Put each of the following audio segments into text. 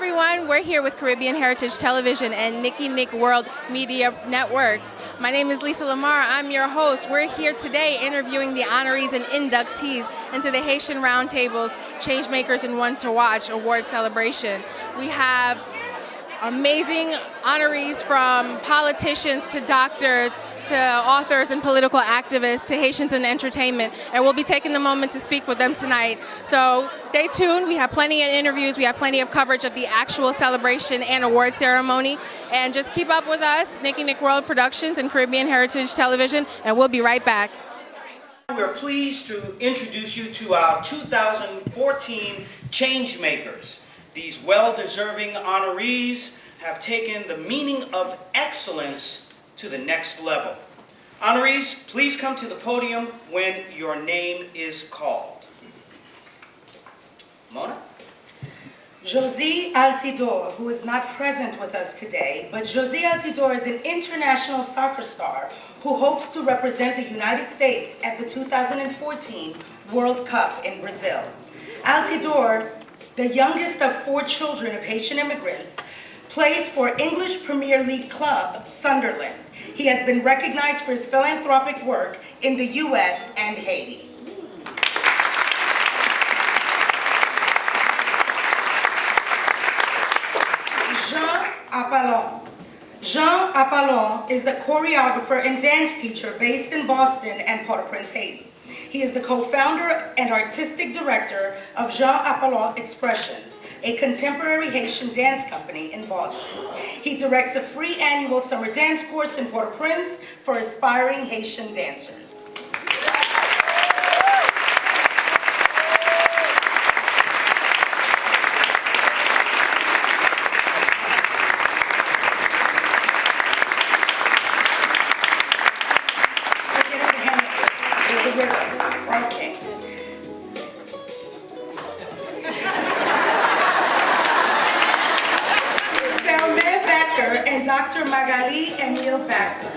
everyone. We're here with Caribbean Heritage Television and Nicky Nick World Media Networks. My name is Lisa Lamar. I'm your host. We're here today interviewing the honorees and inductees into the Haitian Roundtable's Changemakers and Ones to Watch award celebration. We have amazing honorees from politicians to doctors to authors and political activists to Haitians in entertainment, and we'll be taking the moment to speak with them tonight. So stay tuned. We have plenty of interviews. We have plenty of coverage of the actual celebration and award ceremony, and just keep up with us, Nicky Nick World Productions and Caribbean Heritage Television, and we'll be right back. We're pleased to introduce you to our 2014 Changemakers. These well-deserving honorees have taken the meaning of excellence to the next level. Honorees, please come to the podium when your name is called. Mona? Josie Altidor, who is not present with us today, but Josie Altidor is an international soccer star who hopes to represent the United States at the 2014 World Cup in Brazil. Altidor, the youngest of 4 children of Haitian immigrants, plays for English Premier League club Sunderland. He has been recognized for his philanthropic work in the U.S. and Haiti. Jean Apollon. Jean Apollon is the choreographer and dance teacher based in Boston and Port-au-Prince, Haiti. He is the co-founder and artistic director of Jean Apollon Expressions, a contemporary Haitian dance company in Boston. He directs a free annual summer dance course in Port-au-Prince for aspiring Haitian dancers. Dr. Magali Emile Backer.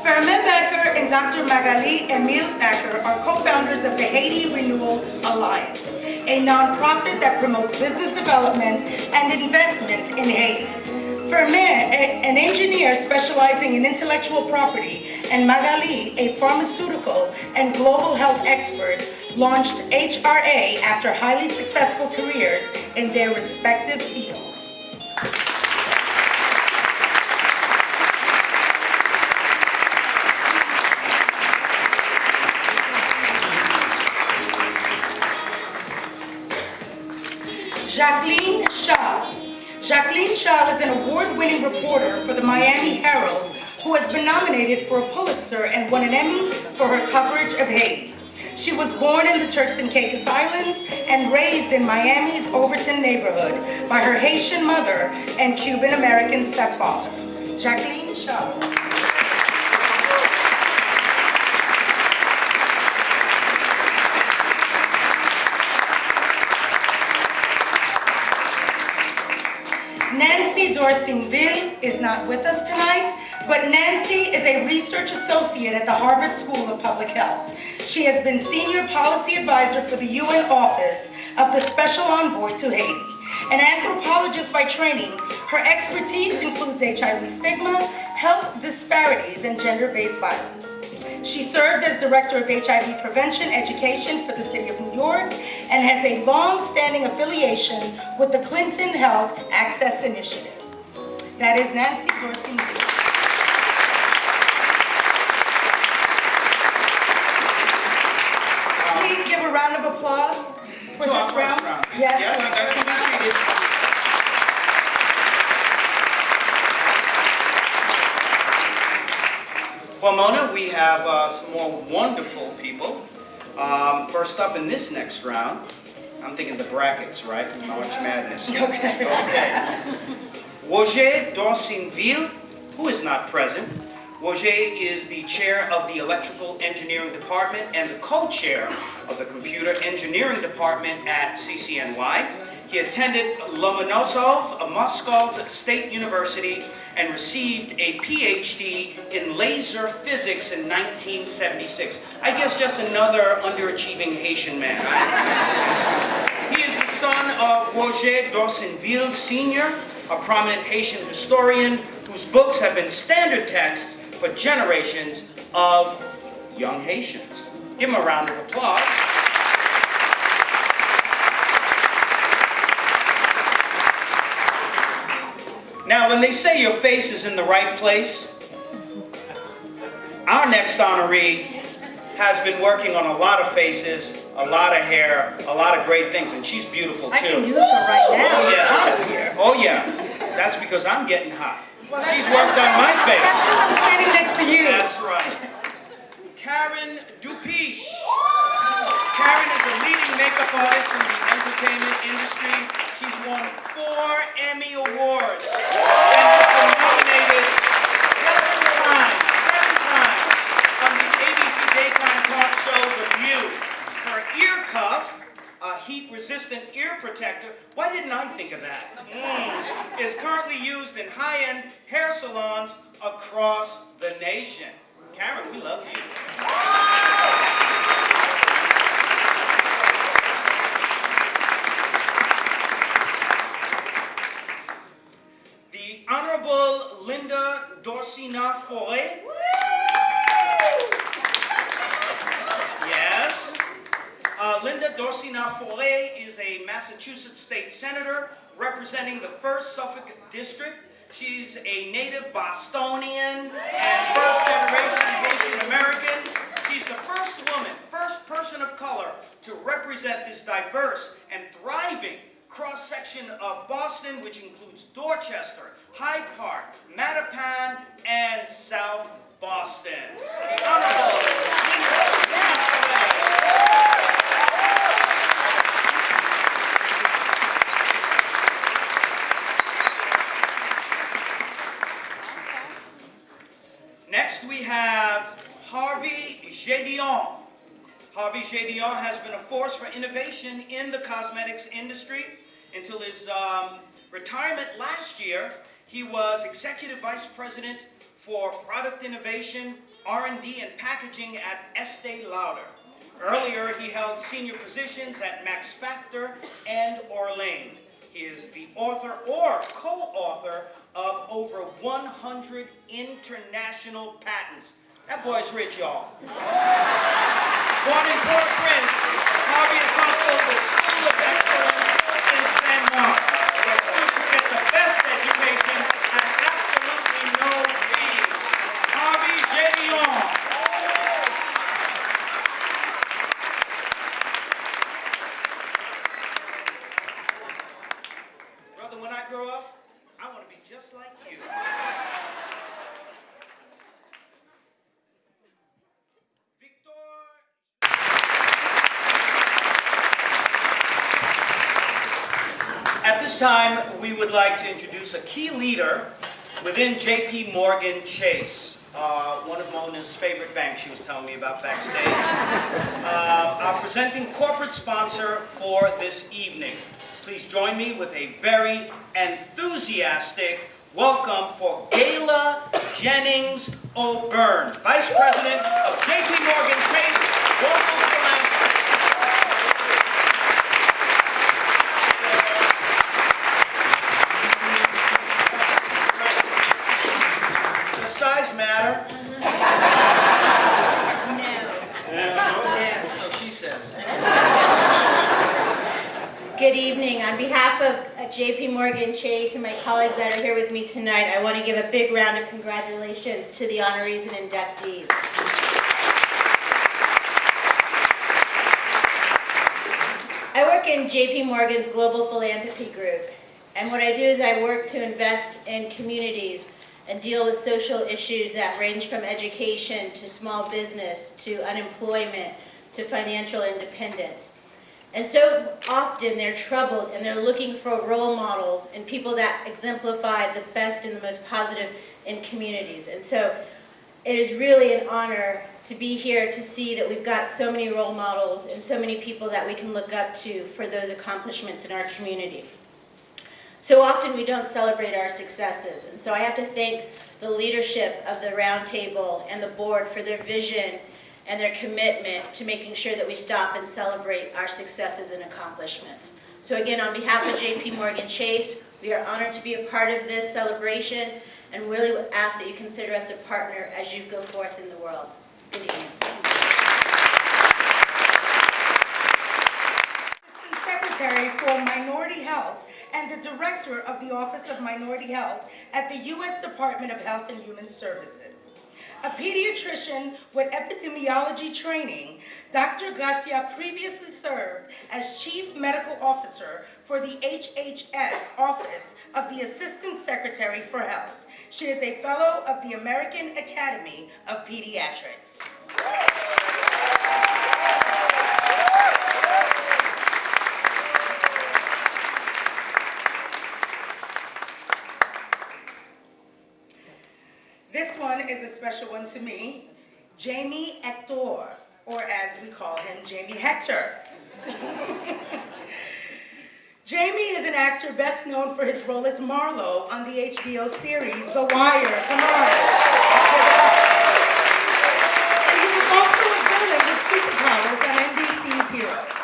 Fermin Backer and Dr. Magali Emile Backer are co-founders of the Haiti Renewal Alliance, a nonprofit that promotes business development and investment in Haiti. Fermin, an engineer specializing in intellectual property, and Magali, a pharmaceutical and global health expert, launched HRA after highly successful careers in their respective fields. Jacqueline Shaw. Jacqueline Shaw is an award-winning reporter for the Miami Herald who has been nominated for a Pulitzer and won an Emmy for her coverage of Haiti. She was born in the Turks and Caicos Islands and raised in Miami's Overton neighborhood by her Haitian mother and Cuban-American stepfather. Jacqueline Shaw. Nancy Dorsinville is not with us tonight, but Nancy is a research associate at the Harvard School of Public Health. She has been senior policy advisor for the UN Office of the Special Envoy to Haiti. An anthropologist by training, her expertise includes HIV stigma, health disparities, and gender-based violence. She served as director of HIV prevention education for the city of New York and has a long-standing affiliation with the Clinton Health Access Initiative. That is Nancy Dorsinville. Please give a round of applause for this round. Yes, you guys can be seated. Well, Mona, we have some more wonderful people. First up in this next round, I'm thinking the brackets, right? March Madness. Okay. Roger Dorsinville, who is not present. Roger is the chair of the Electrical Engineering Department and the co-chair of the Computer Engineering Department at CCNY. He attended Lomonosov Moscow State University and received a PhD in laser physics in 1976. I guess just another underachieving Haitian man. He is the son of Forger d'Orsenville Sr., a prominent Haitian historian whose books have been standard texts for generations of young Haitians. Give him a round of applause. Now, when they say your face is in the right place, our next honoree has been working on a lot of faces, a lot of hair, a lot of great things, and she's beautiful too. I can use her right now. Oh, It's yeah. hot up here. Oh yeah, that's because I'm getting hot. Well, She's worked on my That's face. because I'm standing next to you. That's right. Karine Jean-Pierre. Karine is a leading makeup artist in the entertainment industry. She's won 4 Emmy Awards and has been nominated 7 times on the ABC daytime talk show The View. Her ear cuff, a heat-resistant ear protector, why didn't I think of that? Is currently used in high-end hair salons across the nation. Karine, we love you. The Honorable Linda Dorsina-Forêt. Yes. Linda Dorsina-Forêt is a Massachusetts state senator representing the 1st Suffolk District. She's a native Bostonian and first-generation Haitian American. She's the first woman, first person of color to represent this diverse and thriving cross-section of Boston, which includes Dorchester, Hyde Park, Mattapan, and South Boston. The Honorable Linda Dorsina-Forêt. Next we have Harvey Gédéon. Harvey Gédéon has been a force for innovation in the cosmetics industry. Until his retirement last year, he was Executive Vice President for Product Innovation, R&D, and Packaging at Estée Lauder. Earlier, he held senior positions at Max Factor and Orlane. He is the author or co-author of over 100 international patents. That boy's rich, y'all. Born in Port-au-Prince, Harvey is uncle of the School of Excellence in Zamor, where students get the best education at absolutely no fee. Harvey Gédéon. Brother, when I grow up, I want to be just like you. At this time, we would like to introduce a key leader within J.P. Morgan Chase, one of Mona's favorite banks she was telling me about backstage. Our presenting corporate sponsor for this evening. Please join me with a very enthusiastic welcome for Gayla Jennings O'Byrne, Vice President of J.P. Morgan Chase Global Philanthropy. Does size matter? No. So she says. Good evening. On behalf of J.P. Morgan Chase and my colleagues that are here with me tonight, I want to give a big round of congratulations to the honorees and inductees. I work in J.P. Morgan's Global Philanthropy Group, and what I do is I work to invest in communities and deal with social issues that range from education to small business to unemployment to financial independence. And so often they're troubled and they're looking for role models and people that exemplify the best and the most positive in communities. And so it is really an honor to be here to see that we've got so many role models and so many people that we can look up to for those accomplishments in our community. So often we don't celebrate our successes. And so I have to thank the leadership of the Roundtable and the board for their vision and their commitment to making sure that we stop and celebrate our successes and accomplishments. So again, on behalf of J.P. Morgan Chase, we are honored to be a part of this celebration and really ask that you consider us a partner as you go forth in the world. Good evening. Assistant Secretary for Minority Health and the Director of the Office of Minority Health at the U.S. Department of Health and Human Services. A pediatrician with epidemiology training, Dr. Garcia previously served as Chief Medical Officer for the HHS Office of the Assistant Secretary for Health. She is a Fellow of the American Academy of Pediatrics. This one is a special one to me, Jamie Hechter, or as we call him, Jamie Hechter. Jamie is an actor best known for his role as Marlowe on the HBO series The Wire. Come on, let's give it up. And he was also a villain with superpowers on NBC's Heroes.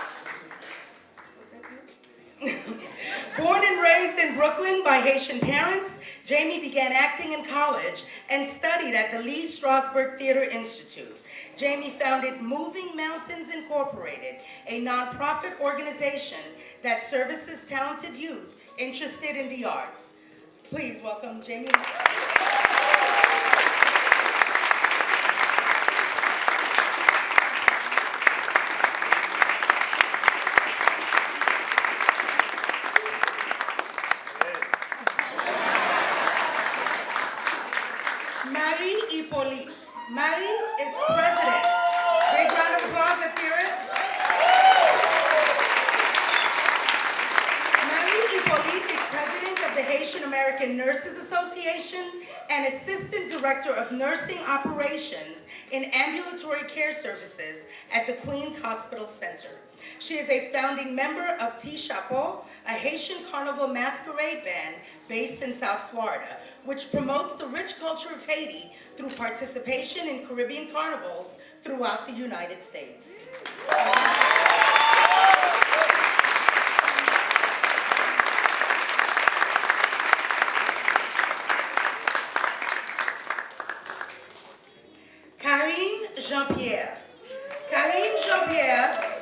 Born and raised in Brooklyn by Haitian parents, Jamie began acting in college and studied at the Lee Strasberg Theater Institute. Jamie founded Moving Mountains Incorporated, a nonprofit organization that services talented youth interested in the arts. Please welcome Jamie. Marie is president. Big round of applause, let's hear it. Marie Hippolyte is president of the Haitian American Nurses Association and assistant director of nursing operations in ambulatory care services at the Queens Hospital Center. She is a founding member of T Chapeau, a Haitian carnival masquerade band based in South Florida, which promotes the rich culture of Haiti through participation in Caribbean carnivals throughout the United States. Karine Jean-Pierre. Karine Jean-Pierre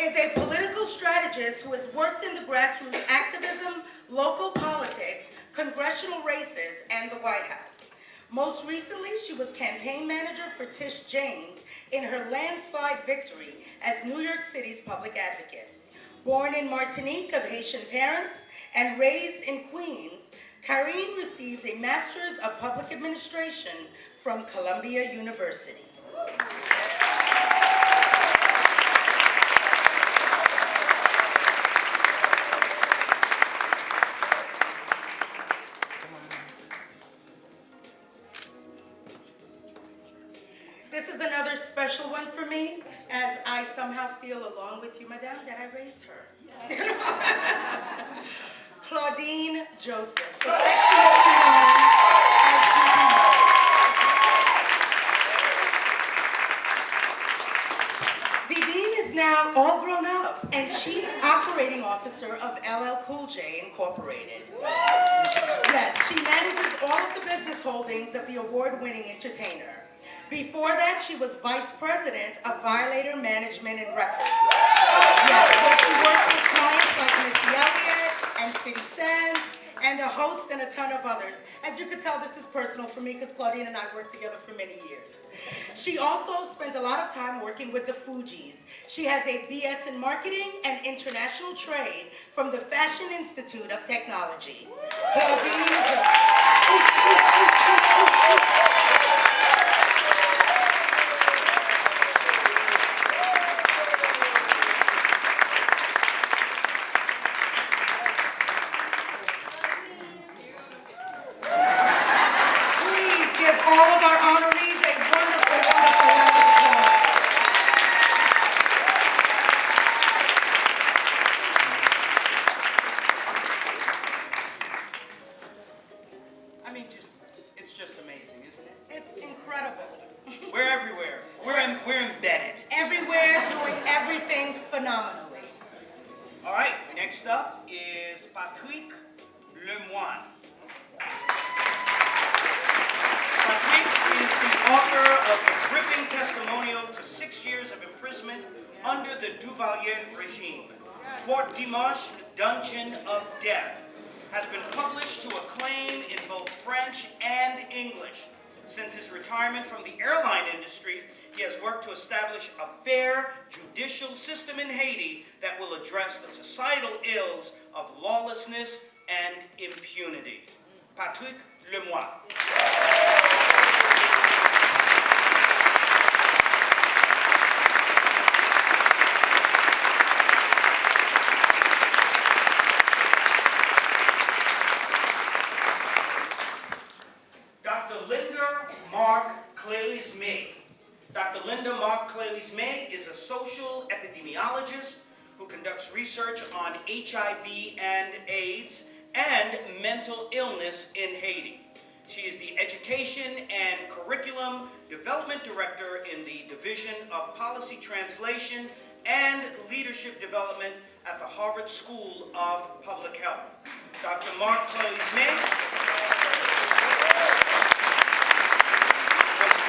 is a political strategist who has worked in the grassroots activism, local politics, congressional races, and the White House. Most recently, she was campaign manager for Tish James in her landslide victory as New York City's public advocate. Born in Martinique of Haitian parents and raised in Queens, Karine received a Master's of Public Administration from Columbia University. This is another special one for me, as I somehow feel along with you, madame, that I raised her. Yes. Claudine Joseph, affectionately known as Didine. Didine is now all grown up and Chief Operating Officer of LL Cool J Incorporated. Yes, she manages all of the business holdings of the award-winning entertainer. Before that, she was Vice President of Violator Management and Records. Yes, where she worked with clients like Missy Elliott and 50 Cent and a host and a ton of others. As you can tell, this is personal for me because Claudine and I worked together for many years. She also spent a lot of time working with the Fugees. She has a BS in Marketing and International Trade from the Fashion Institute of Technology. Claudine It's just amazing, isn't it? Next up is Patrick Lemoine. Patrick is the author of the gripping testimonial to 6 years of imprisonment under the Duvalier regime. Fort Dimanche, Dungeon of Death, has been published to acclaim in both French and English. Since his retirement from the airline industry, he has worked to establish a fair judicial system in Haiti that will address the societal ills of lawlessness and impunity. Patrick Lemoine. Clelismay. Dr. Linda Mark Clelismay is a social epidemiologist who conducts research on HIV and AIDS and mental illness in Haiti. She is the Education and Curriculum Development Director in the Division of Policy Translation and Leadership Development at the Harvard School of Public Health. Dr. Mark Clelismay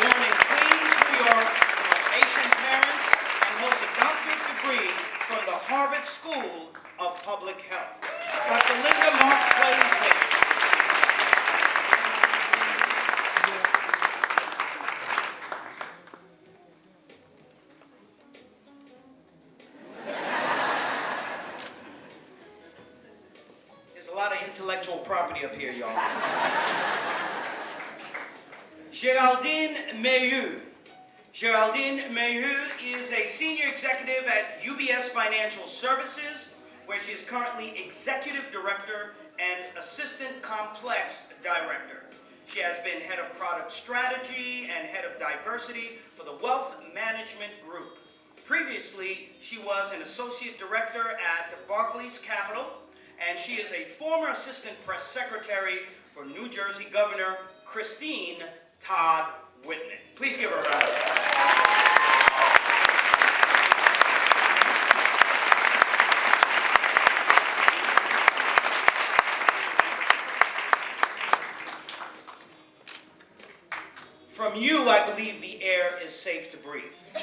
born in Queens, New York, of Haitian parents, and holds a doctorate degree from the Harvard School of Public Health. Dr. Linda Mark Clelismay. There's a lot of intellectual property up here, y'all. Géraldine Mayeux. Géraldine Mayeux is a senior executive at UBS Financial Services, where she is currently executive director and assistant complex director. She has been head of product strategy and head of diversity for the Wealth Management Group. Previously, she was an associate director at Barclays Capital, and she is a former assistant press secretary for New Jersey Governor Christine Todd Whitman. Please give her a round. From you, I believe the air is safe to breathe. At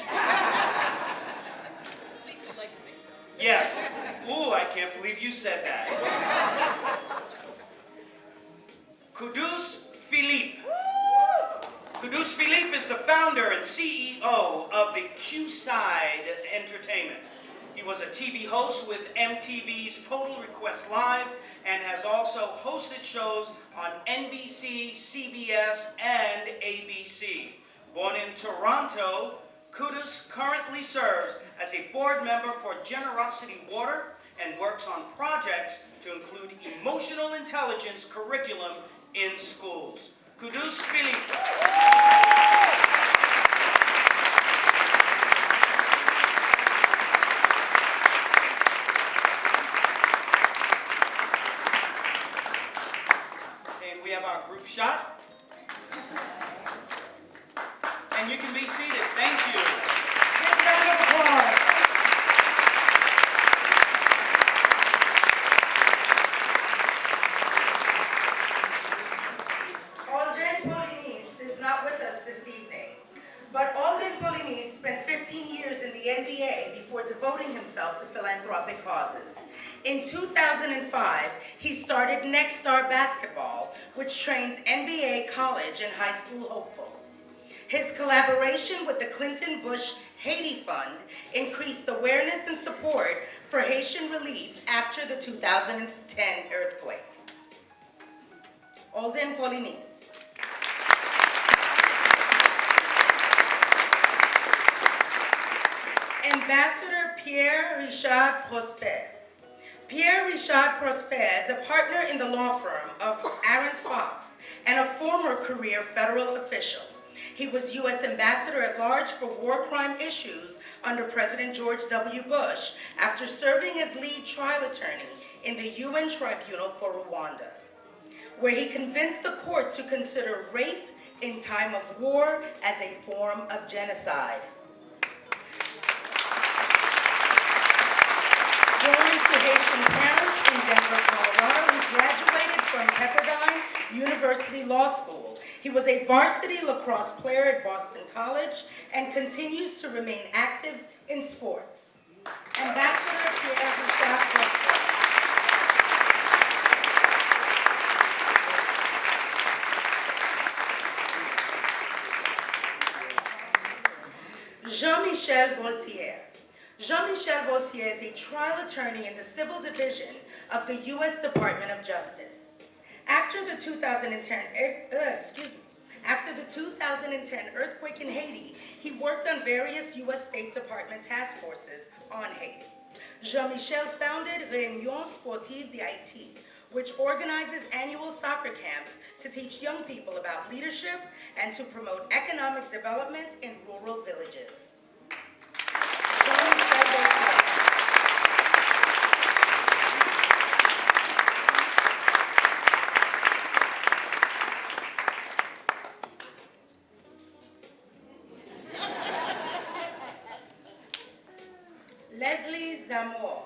least we'd like to think so. Yes. Ooh, I can't believe you said that. Kudus Philippe. Kudus Philippe is the founder and CEO of the Q-Side Entertainment. He was a TV host with MTV's Total Request Live and has also hosted shows on NBC, CBS, and ABC. Born in Toronto, Kudus currently serves as a board member for Generosity Water and works on projects to include emotional intelligence curriculum in schools. Kudus Philippe. And we have our group shot. And you can be seated. Thank you. Big round of applause. But Alden Poligny spent 15 years in the NBA before devoting himself to philanthropic causes. In 2005, he started Next Star Basketball, which trains NBA, college, and high school hopefuls. His collaboration with the Clinton Bush Haiti Fund increased awareness and support for Haitian relief after the 2010 earthquake. Alden Poligny. Ambassador Pierre Richard Prosper. Pierre Richard Prosper is a partner in the law firm of Arent Fox and a former career federal official. He was U.S. Ambassador at Large for war crime issues under President George W. Bush after serving as lead trial attorney in the UN Tribunal for Rwanda, where he convinced the court to consider rape in time of war as a form of genocide. During to Haitian parents in Denver, Colorado, he graduated from Pepperdine University Law School. He was a varsity lacrosse player at Boston College and continues to remain active in sports. Ambassador Pierre Houchard-Prescott. Jean-Michel Voltier. Jean-Michel Voltier is a trial attorney in the Civil Division of the U.S. Department of Justice. After the 2010 earthquake in Haiti, he worked on various U.S. State Department task forces on Haiti. Jean-Michel founded Réunion Sportive d'Haïti, which organizes annual soccer camps to teach young people about leadership and to promote economic development in rural villages. Jean-Michel Voltier. Zamor.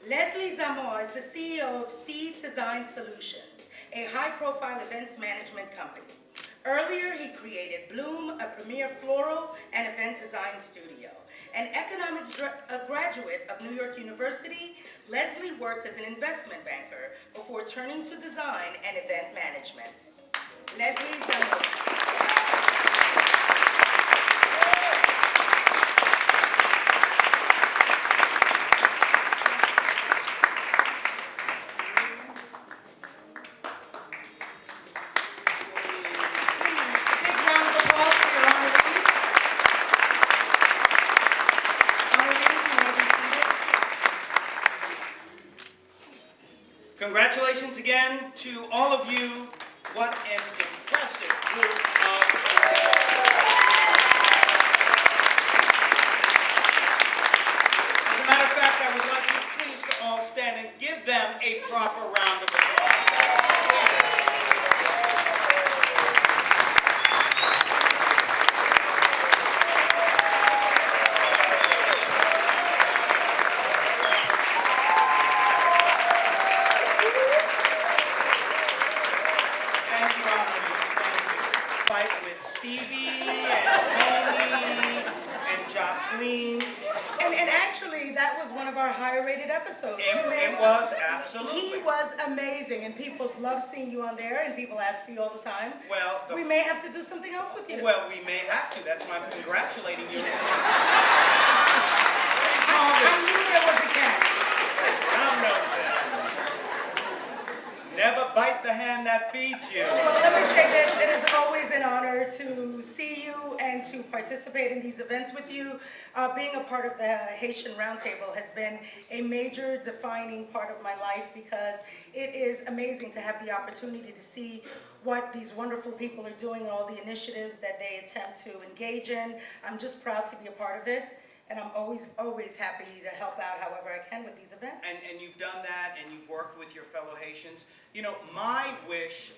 Leslie Zamor is the CEO of Seed Design Solutions, a high-profile events management company. Earlier, he created Bloom, a premier floral and event design studio. An economics graduate of New York University, Leslie worked as an investment banker before turning to design and event management. Leslie Zamor. Congratulations again to all of you. What an impressive group of As a matter of fact, I would like you please to all stand and give them a proper round of applause. Stevie and Amy and Jocelyn. And actually, that was one of our higher rated episodes. It was, absolutely. He was amazing, and people love seeing you on there, and people ask for you all the time. Well, we may have to do something else with you. Well, we may have to. That's why I'm congratulating you. I knew there was a catch. God knows it. Never bite the hand that feeds you. Well, let me say this. It is always an honor to see you and to participate in these events with you. Being a part of the Haitian Roundtable has been a major defining part of my life because it is amazing to have the opportunity to see what these wonderful people are doing and all the initiatives that they attempt to engage in. I'm just proud to be a part of it. And I'm always happy to help out however I can with these events. And you've done that, and you've worked with your fellow Haitians. You know, my wish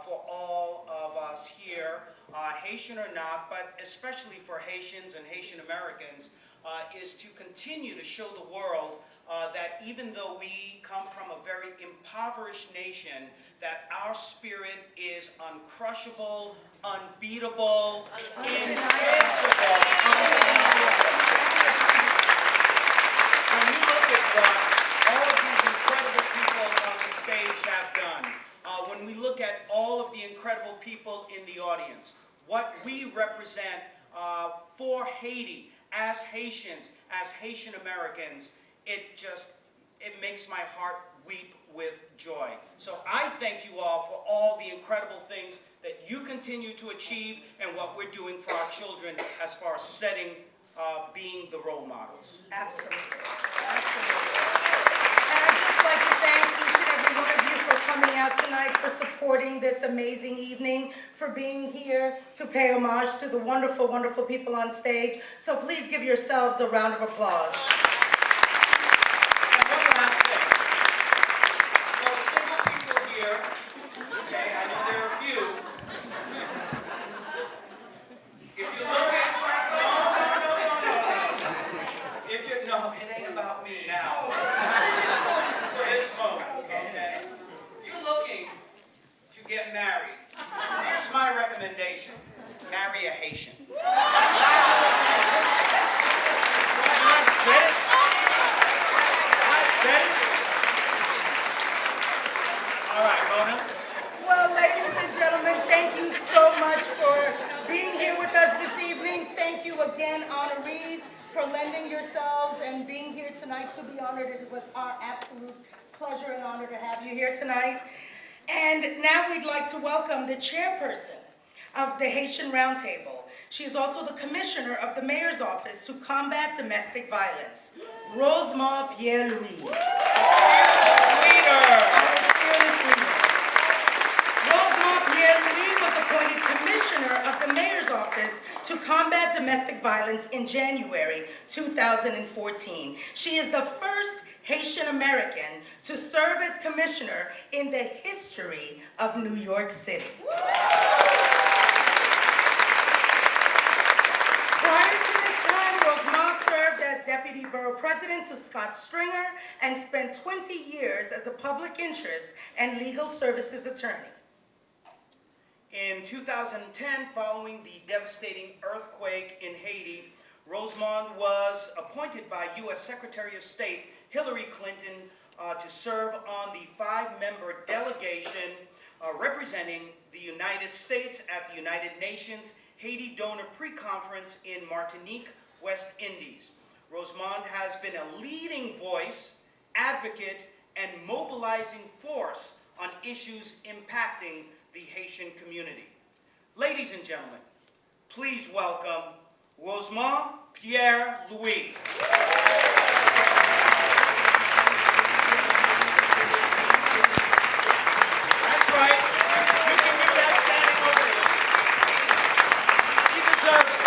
for all of us here, Haitian or not, but especially for Haitians and Haitian Americans, is to continue to show the world that even though we come from a very impoverished nation, that our spirit is uncrushable, unbeatable, invincible. When you look at what all of these incredible people on the stage have done, when we look at all of the incredible people in the audience, what we represent for Haiti, as Haitians, as Haitian Americans, it makes my heart weep with joy. So I thank you all for all the incredible things that you continue to achieve and what we're doing for our children as far as being the role models. Absolutely. Absolutely. And I'd just like to thank each and every one of you for coming out tonight, for supporting this amazing evening, for being here to pay homage to the wonderful, wonderful people on stage. So please give yourselves a round of applause. And one last thing. For the single people here, okay, I know there are a few. If you look at No, it ain't about me now. marry a Haitian. I said it. All right, Mona. Well, ladies and gentlemen, thank you so much for being here with us this evening. Thank you again, honorees, for lending yourselves and being here tonight to be honored. It was our absolute pleasure and honor to have you here tonight. And now we'd like to welcome the chairperson of the Haitian Roundtable. She is also the commissioner of the mayor's office to combat domestic violence, Rosemont Pierre-Louis. Rosemont Pierre-Louis was appointed commissioner of the mayor's office to combat domestic violence in January 2014. She is the first Haitian American to serve as commissioner in the history of New York City. Prior to this time, Rosemont served as deputy borough president to Scott Stringer and spent 20 years as a public interest and legal services attorney. In 2010, following the devastating earthquake in Haiti, Rosemont was appointed by U.S. Secretary of State Hillary Clinton to serve on the 5-member delegation representing the United States at the United Nations Haiti Donor Pre-Conference in Martinique, West Indies. Rosemont has been a leading voice, advocate, and mobilizing force on issues impacting the Haitian community. Ladies and gentlemen, please welcome Rosemont Pierre-Louis. That's right. You can do that standing over there. He deserves it.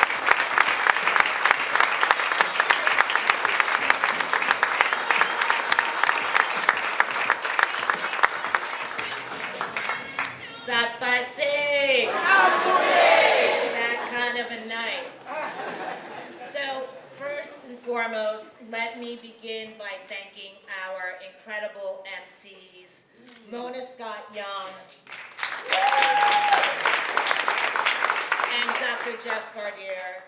Ça passe. It's that kind of a night. So, first and foremost, let me begin by thanking our incredible MCs, Mona Scott Young and Dr. Jeff Gardier.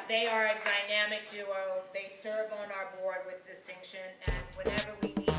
They are a dynamic duo. They serve on our board with distinction, and whenever we need